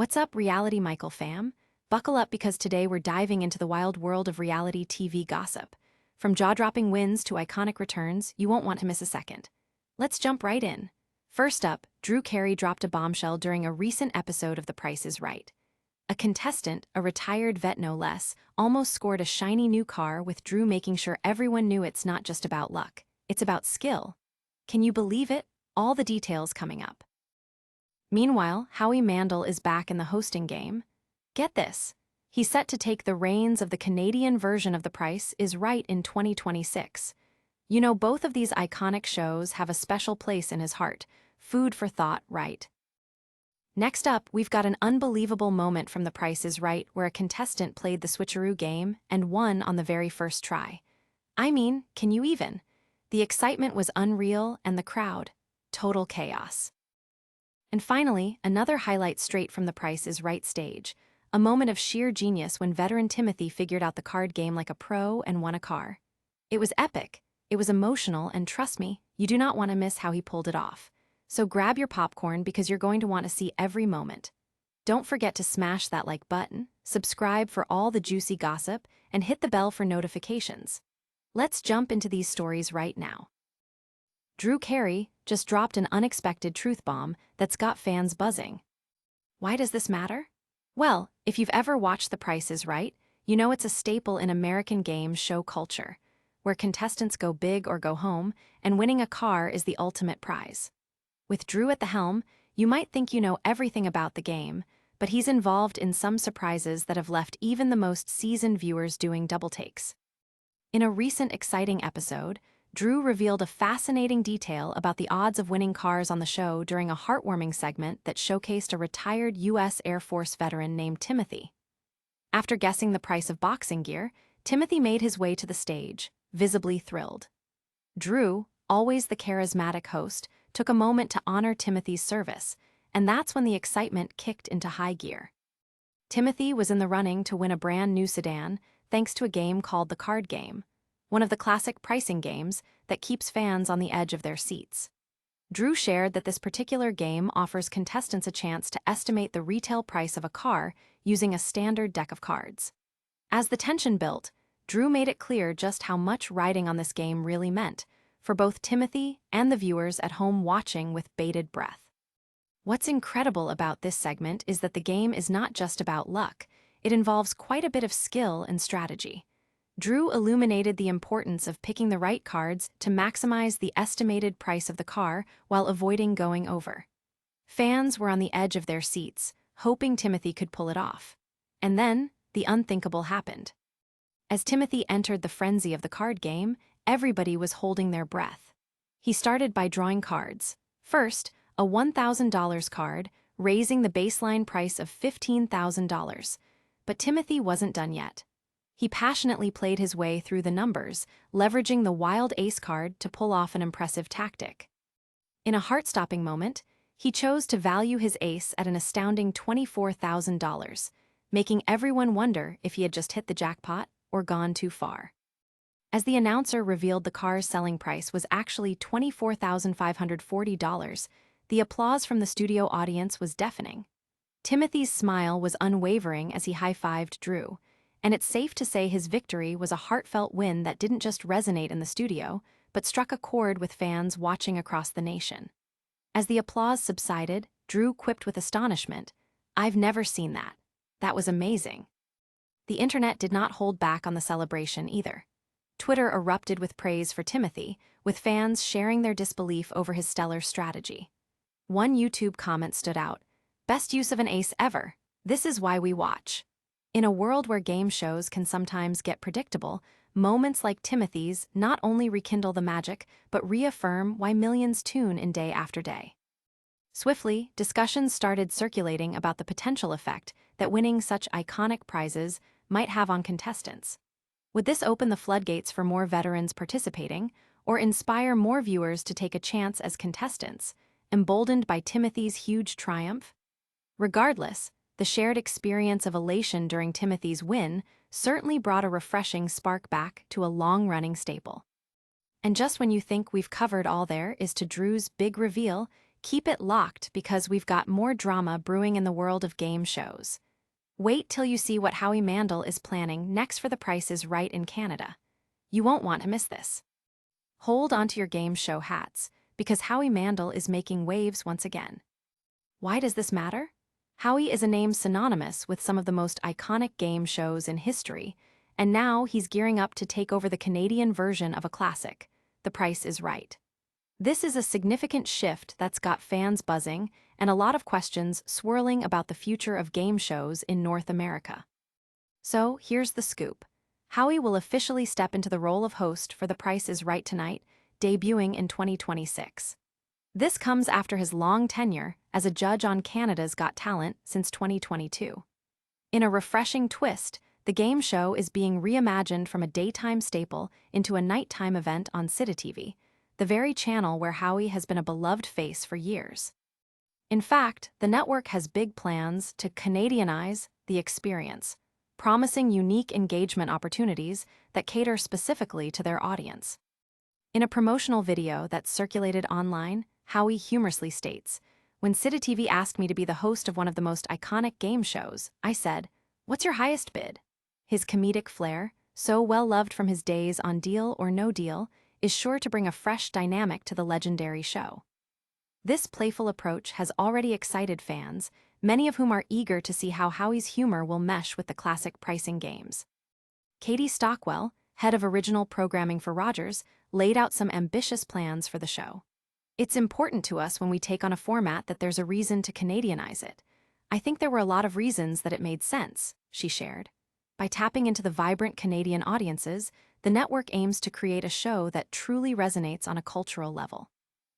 What's up, Reality Michael fam? Buckle up because today we're diving into the wild world of reality TV gossip. From jaw-dropping wins to iconic returns, you won't want to miss a second. Let's jump right in. First up, Drew Carey dropped a bombshell during a recent episode of The Price is Right. A contestant, a retired vet no less, almost scored a shiny new car with Drew making sure everyone knew it's not just about luck, it's about skill. Can you believe it? All the details coming up. Meanwhile, Howie Mandel is back in the hosting game. Get this, he's set to take the reins of the Canadian version of The Price is Right in 2026. You know, both of these iconic shows have a special place in his heart. Food for thought, right? Next up, we've got an unbelievable moment from The Price is Right where a contestant played the Switcheroo game and won on the very first try. I mean, can you even? The excitement was unreal and the crowd, total chaos. And finally, another highlight straight from The Price is Right stage, a moment of sheer genius when veteran Timothy figured out the card game like a pro and won a car. It was epic, it was emotional, and trust me, you do not want to miss how he pulled it off. So grab your popcorn because you're going to want to see every moment. Don't forget to smash that like button, subscribe for all the juicy gossip, and hit the bell for notifications. Let's jump into these stories right now. Drew Carey just dropped an unexpected truth bomb that's got fans buzzing. Why does this matter? Well, if you've ever watched The Price is Right, you know it's a staple in American game show culture, where contestants go big or go home, and winning a car is the ultimate prize. With Drew at the helm, you might think you know everything about the game, but he's involved in some surprises that have left even the most seasoned viewers doing double takes. In a recent exciting episode, Drew revealed a fascinating detail about the odds of winning cars on the show during a heartwarming segment that showcased a retired U.S. Air Force veteran named Timothy. After guessing the price of boxing gear, Timothy made his way to the stage, visibly thrilled. Drew, always the charismatic host, took a moment to honor Timothy's service, and that's when the excitement kicked into high gear. Timothy was in the running to win a brand new sedan thanks to a game called the Card Game, one of the classic pricing games that keeps fans on the edge of their seats. Drew shared that this particular game offers contestants a chance to estimate the retail price of a car using a standard deck of cards. As the tension built, Drew made it clear just how much riding on this game really meant, for both Timothy and the viewers at home watching with bated breath. What's incredible about this segment is that the game is not just about luck, it involves quite a bit of skill and strategy. Drew illuminated the importance of picking the right cards to maximize the estimated price of the car while avoiding going over. Fans were on the edge of their seats, hoping Timothy could pull it off. And then, the unthinkable happened. As Timothy entered the frenzy of the card game, everybody was holding their breath. He started by drawing cards. First, a $1,000 card, raising the baseline price of $15,000. But Timothy wasn't done yet. He passionately played his way through the numbers, leveraging the wild ace card to pull off an impressive tactic. In a heart-stopping moment, he chose to value his ace at an astounding $24,000, making everyone wonder if he had just hit the jackpot or gone too far. As the announcer revealed the car's selling price was actually $24,540, the applause from the studio audience was deafening. Timothy's smile was unwavering as he high-fived Drew, and it's safe to say his victory was a heartfelt win that didn't just resonate in the studio, but struck a chord with fans watching across the nation. As the applause subsided, Drew quipped with astonishment, "I've never seen that. That was amazing." The internet did not hold back on the celebration either. Twitter erupted with praise for Timothy, with fans sharing their disbelief over his stellar strategy. One YouTube comment stood out, "Best use of an ace ever. This is why we watch." In a world where game shows can sometimes get predictable, moments like Timothy's not only rekindle the magic, but reaffirm why millions tune in day after day. Swiftly, discussions started circulating about the potential effect that winning such iconic prizes might have on contestants. Would this open the floodgates for more veterans participating, or inspire more viewers to take a chance as contestants, emboldened by Timothy's huge triumph? Regardless, the shared experience of elation during Timothy's win certainly brought a refreshing spark back to a long-running staple. And just when you think we've covered all there is to Drew's big reveal, Keep it locked because we've got more drama brewing in the world of game shows. Wait till you see what Howie Mandel is planning next for The Price is Right in Canada. You won't want to miss this. Hold onto your game show hats, because Howie Mandel is making waves once again. Why does this matter? Howie is a name synonymous with some of the most iconic game shows in history, and now he's gearing up to take over the Canadian version of a classic, The Price is Right. This is a significant shift that's got fans buzzing and a lot of questions swirling about the future of game shows in North America. So, here's the scoop. Howie will officially step into the role of host for The Price is Right tonight, debuting in 2026. This comes after his long tenure as a judge on Canada's Got Talent since 2022. In a refreshing twist, the game show is being reimagined from a daytime staple into a nighttime event on CityTV, the very channel where Howie has been a beloved face for years. In fact, the network has big plans to Canadianize the experience, promising unique engagement opportunities that cater specifically to their audience. In a promotional video that's circulated online, Howie humorously states, "When CityTV asked me to be the host of one of the most iconic game shows, I said, 'What's your highest bid?'" His comedic flair, so well loved from his days on Deal or No Deal, is sure to bring a fresh dynamic to the legendary show. This playful approach has already excited fans, many of whom are eager to see how Howie's humor will mesh with the classic pricing games. Katie Stockwell, head of original programming for Rogers, laid out some ambitious plans for the show. "It's important to us when we take on a format that there's a reason to Canadianize it. I think there were a lot of reasons that it made sense," she shared. By tapping into the vibrant Canadian audiences, the network aims to create a show that truly resonates on a cultural level.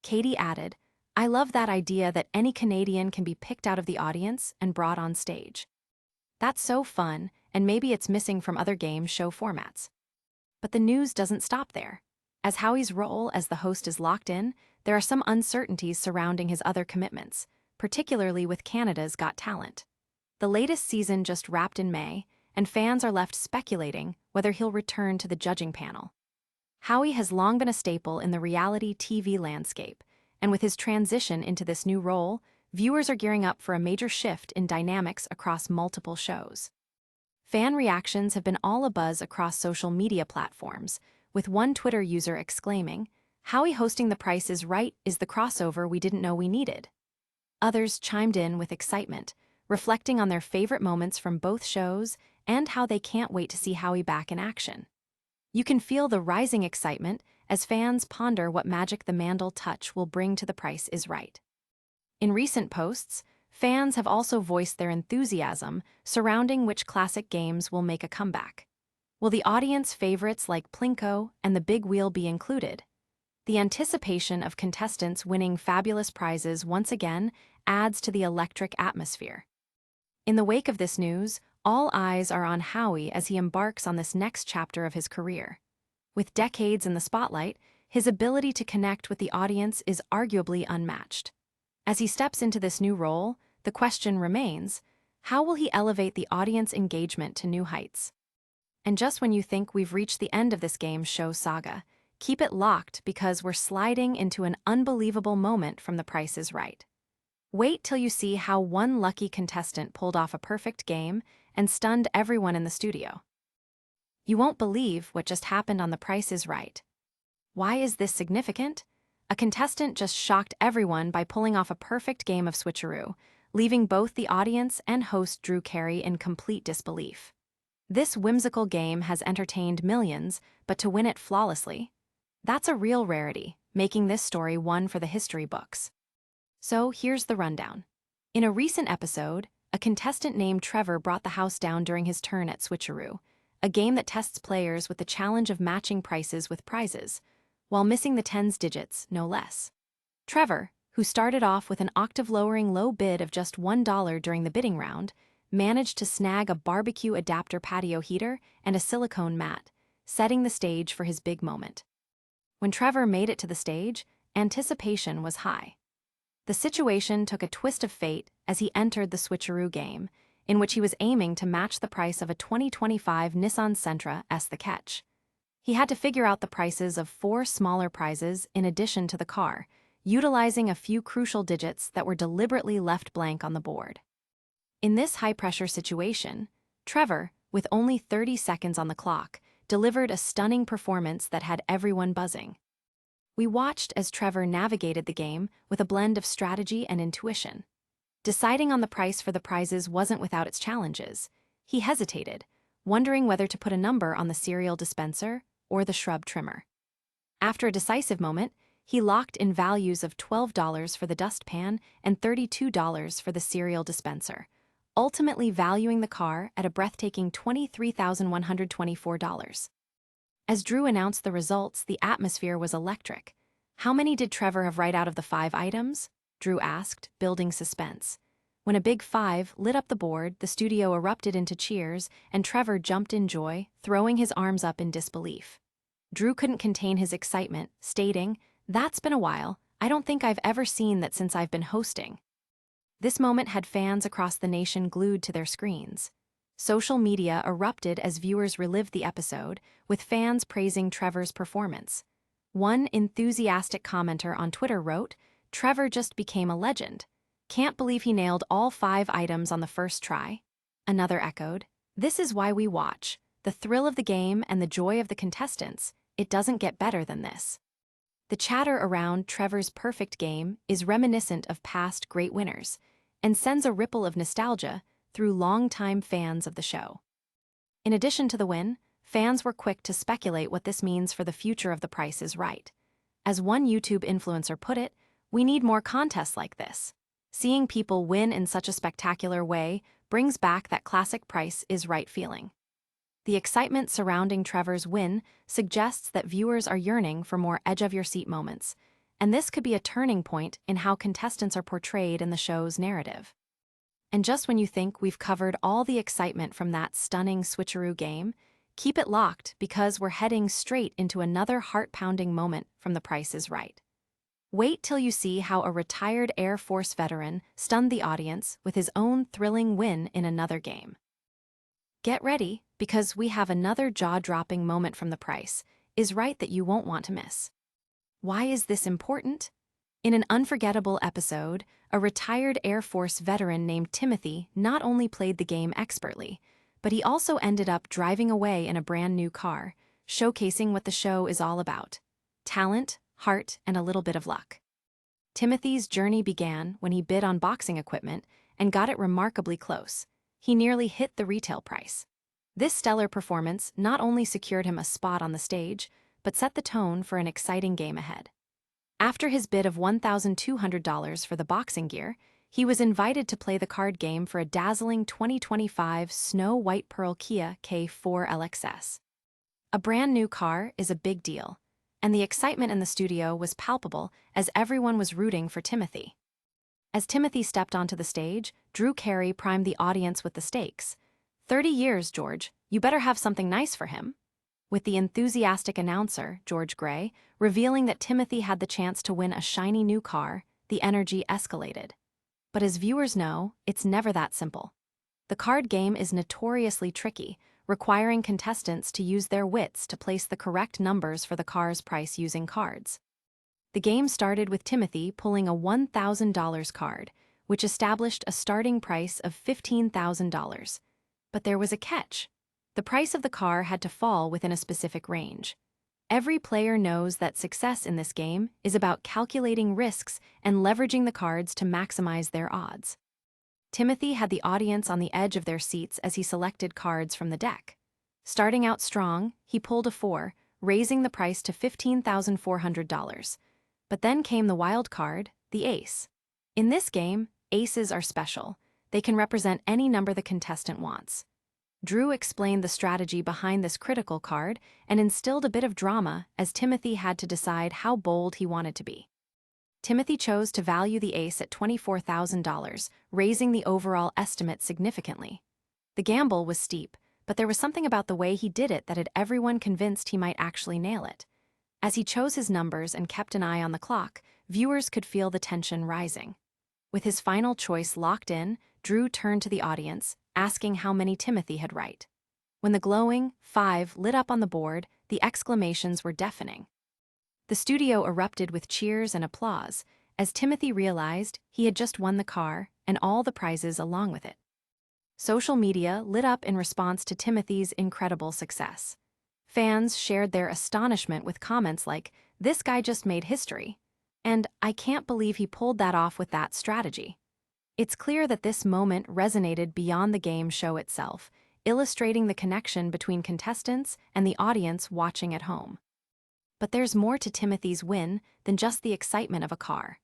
Katie added, "I love that idea that any Canadian can be picked out of the audience and brought on stage. That's so fun, and maybe it's missing from other game show formats." But the news doesn't stop there. As Howie's role as the host is locked in, there are some uncertainties surrounding his other commitments, particularly with Canada's Got Talent. The latest season just wrapped in May, and fans are left speculating whether he'll return to the judging panel. Howie has long been a staple in the reality TV landscape, and with his transition into this new role, viewers are gearing up for a major shift in dynamics across multiple shows. Fan reactions have been all abuzz across social media platforms, with one Twitter user exclaiming, "Howie hosting The Price is Right is the crossover we didn't know we needed." Others chimed in with excitement, reflecting on their favorite moments from both shows and how they can't wait to see Howie back in action. You can feel the rising excitement as fans ponder what magic the Mandel touch will bring to The Price is Right. In recent posts, fans have also voiced their enthusiasm surrounding which classic games will make a comeback. Will the audience favorites like Plinko and the Big Wheel be included? The anticipation of contestants winning fabulous prizes once again adds to the electric atmosphere. In the wake of this news, all eyes are on Howie as he embarks on this next chapter of his career. With decades in the spotlight, his ability to connect with the audience is arguably unmatched. As he steps into this new role, the question remains, how will he elevate the audience engagement to new heights? And just when you think we've reached the end of this game show saga, keep it locked because we're sliding into an unbelievable moment from The Price is Right. Wait till you see how one lucky contestant pulled off a perfect game and stunned everyone in the studio. You won't believe what just happened on The Price is Right. Why is this significant? A contestant just shocked everyone by pulling off a perfect game of Switcheroo, leaving both the audience and host Drew Carey in complete disbelief. This whimsical game has entertained millions, but to win it flawlessly, that's a real rarity, making this story one for the history books. So here's the rundown. In a recent episode, a contestant named Trevor brought the house down during his turn at Switcheroo, a game that tests players with the challenge of matching prices with prizes, while missing the tens digits, no less. Trevor, who started off with an octave-lowering low bid of just $1 during the bidding round, managed to snag a barbecue adapter patio heater and a silicone mat, setting the stage for his big moment. When Trevor made it to the stage, anticipation was high. The situation took a twist of fate as he entered the Switcheroo game, in which he was aiming to match the price of a 2025 Nissan Sentra S The Catch. He had to figure out the prices of 4 smaller prizes in addition to the car, utilizing a few crucial digits that were deliberately left blank on the board. In this high-pressure situation, Trevor, with only 30 seconds on the clock, delivered a stunning performance that had everyone buzzing. We watched as Trevor navigated the game with a blend of strategy and intuition. Deciding on the price for the prizes wasn't without its challenges. He hesitated, wondering whether to put a number on the cereal dispenser or the shrub trimmer. After a decisive moment, he locked in values of $12 for the dustpan and $32 for the cereal dispenser, ultimately valuing the car at a breathtaking $23,124. As Drew announced the results, the atmosphere was electric. "How many did Trevor have right out of the 5 items?" Drew asked, building suspense. When a big 5 lit up the board, the studio erupted into cheers, and Trevor jumped in joy, throwing his arms up in disbelief. Drew couldn't contain his excitement, stating, "That's been a while. I don't think I've ever seen that since I've been hosting." This moment had fans across the nation glued to their screens. Social media erupted as viewers relived the episode, with fans praising Trevor's performance. One enthusiastic commenter on Twitter wrote, "Trevor just became a legend. Can't believe he nailed all 5 items on the first try." Another echoed, "This is why we watch. The thrill of the game and the joy of the contestants. It doesn't get better than this." The chatter around Trevor's perfect game is reminiscent of past great winners and sends a ripple of nostalgia through longtime fans of the show. In addition to the win, fans were quick to speculate what this means for the future of The Price is Right. As one YouTube influencer put it, "We need more contests like this. Seeing people win in such a spectacular way brings back that classic Price is Right feeling." The excitement surrounding Trevor's win suggests that viewers are yearning for more edge-of-your-seat moments, and this could be a turning point in how contestants are portrayed in the show's narrative. And just when you think we've covered all the excitement from that stunning Switcheroo game, keep it locked because we're heading straight into another heart-pounding moment from The Price is Right. Wait till you see how a retired Air Force veteran stunned the audience with his own thrilling win in another game. Get ready, because we have another jaw-dropping moment from The Price is Right that you won't want to miss. Why is this important? In an unforgettable episode, a retired Air Force veteran named Timothy not only played the game expertly, but he also ended up driving away in a brand new car, showcasing what the show is all about: talent, heart, and a little bit of luck. Timothy's journey began when he bid on boxing equipment and got it remarkably close. He nearly hit the retail price. This stellar performance not only secured him a spot on the stage, but set the tone for an exciting game ahead. After his bid of $1,200 for the boxing gear, he was invited to play the card game for a dazzling 2025 Snow White Pearl Kia K4 LXS. A brand new car is a big deal, and the excitement in the studio was palpable as everyone was rooting for Timothy. As Timothy stepped onto the stage, Drew Carey primed the audience with the stakes. 30 years, George. You better have something nice for him." With the enthusiastic announcer, George Gray, revealing that Timothy had the chance to win a shiny new car, the energy escalated. But as viewers know, it's never that simple. The card game is notoriously tricky, requiring contestants to use their wits to place the correct numbers for the car's price using cards. The game started with Timothy pulling a $1,000 card, which established a starting price of $15,000. But there was a catch. The price of the car had to fall within a specific range. Every player knows that success in this game is about calculating risks and leveraging the cards to maximize their odds. Timothy had the audience on the edge of their seats as he selected cards from the deck. Starting out strong, he pulled a 4, raising the price to $15,400. But then came the wild card, the ace. In this game, aces are special. They can represent any number the contestant wants. Drew explained the strategy behind this critical card and instilled a bit of drama as Timothy had to decide how bold he wanted to be. Timothy chose to value the ace at $24,000, raising the overall estimate significantly. The gamble was steep, but there was something about the way he did it that had everyone convinced he might actually nail it. As he chose his numbers and kept an eye on the clock, viewers could feel the tension rising. With his final choice locked in, Drew turned to the audience, asking how many Timothy had right. When the glowing 5 lit up on the board, the exclamations were deafening. The studio erupted with cheers and applause as Timothy realized he had just won the car and all the prizes along with it. Social media lit up in response to Timothy's incredible success. Fans shared their astonishment with comments like, "This guy just made history," and "I can't believe he pulled that off with that strategy." It's clear that this moment resonated beyond the game show itself, illustrating the connection between contestants and the audience watching at home. But there's more to Timothy's win than just the excitement of a car.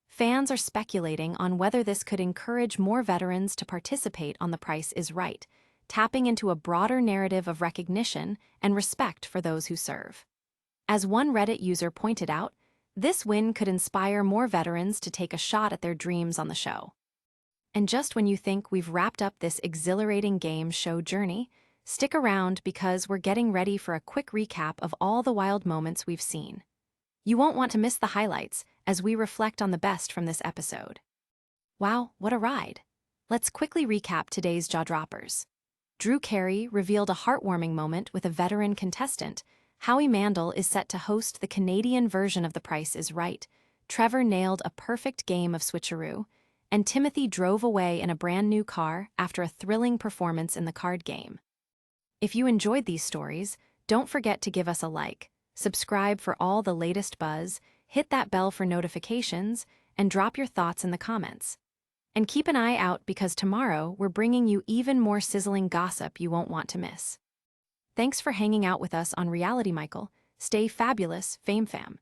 Fans are speculating on whether this could encourage more veterans to participate on The Price is Right, tapping into a broader narrative of recognition and respect for those who serve. As one Reddit user pointed out, this win could inspire more veterans to take a shot at their dreams on the show. And just when you think we've wrapped up this exhilarating game show journey, stick around because we're getting ready for a quick recap of all the wild moments we've seen. You won't want to miss the highlights as we reflect on the best from this episode. Wow, what a ride! Let's quickly recap today's jaw-droppers. Drew Carey revealed a heartwarming moment with a veteran contestant. Howie Mandel is set to host the Canadian version of The Price is Right. Trevor nailed a perfect game of Switcheroo, and Timothy drove away in a brand new car after a thrilling performance in the card game. If you enjoyed these stories, don't forget to give us a like, subscribe for all the latest buzz, hit that bell for notifications, and drop your thoughts in the comments. And keep an eye out because tomorrow we're bringing you even more sizzling gossip you won't want to miss. Thanks for hanging out with us on Reality Michael. Stay fabulous, Fame Fam.